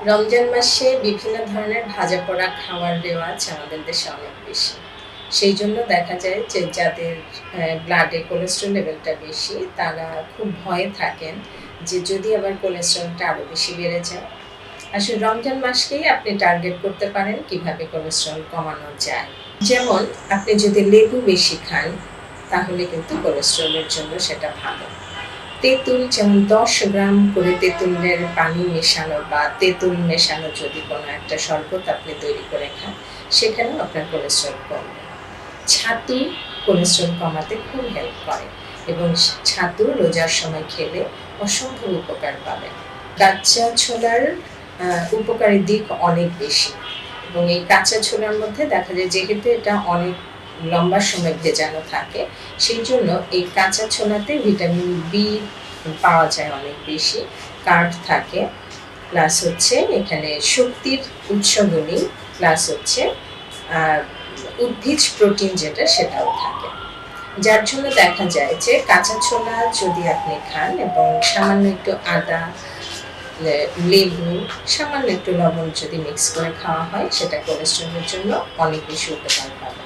রমজান মাসে বিভিন্ন ধরনের ভাজা পোড়া খাওয়ার রেওয়াজ আমাদের দেশে অনেক বেশি। সেই জন্য দেখা যায় যে যাদের ব্লাডে কোলেস্টেরল লেভেলটা বেশি তারা খুব ভয়ে থাকেন যে যদি আবার কোলেস্টেরলটা আরো বেশি বেড়ে যায়। আসলে রমজান মাসকেই আপনি টার্গেট করতে পারেন কিভাবে কোলেস্টেরল কমানো যায়। যেমন আপনি যদি লেবু বেশি খান তাহলে কিন্তু কোলেস্টেরলের জন্য সেটা ভালো। তেঁতুল যেমন ১০ গ্রাম করে তেঁতুলের পানি মেশানো বা তেঁতুল মেশানো যদি কোনো একটা শরবত আপনি তৈরি করে খান, সেখানেও আপনার কোলেস্টেরল কমবে। ছাতু কোলেস্টেরল কমাতে খুব হেল্প করে এবং ছাতু রোজার সময় খেলে অসম্ভব উপকার পাবেন। কাঁচা ছোলার উপকারী দিক অনেক বেশি এবং এই কাঁচা ছোলার মধ্যে দেখা যায় যেহেতু এটা অনেক লম্বা সময় ভেজানো থাকে, সেই জন্য এই কাঁচা ছোলাতে ভিটামিন বি পাওয়া যায় অনেক বেশি, কার্ব থাকে, প্লাস হচ্ছে এখানে শক্তির উৎসগুলি, প্লাস হচ্ছে উদ্ভিজ প্রোটিন যেটা সেটাও থাকে। যার জন্য দেখা যায় যে কাঁচা ছোলা যদি আপনি খান এবং সামান্য একটু আদা, লেবু, সামান্য একটু লবণ যদি মিক্স করে খাওয়া হয় সেটা কোলেস্টেরলের জন্য অনেক বেশি উপকার পাবে।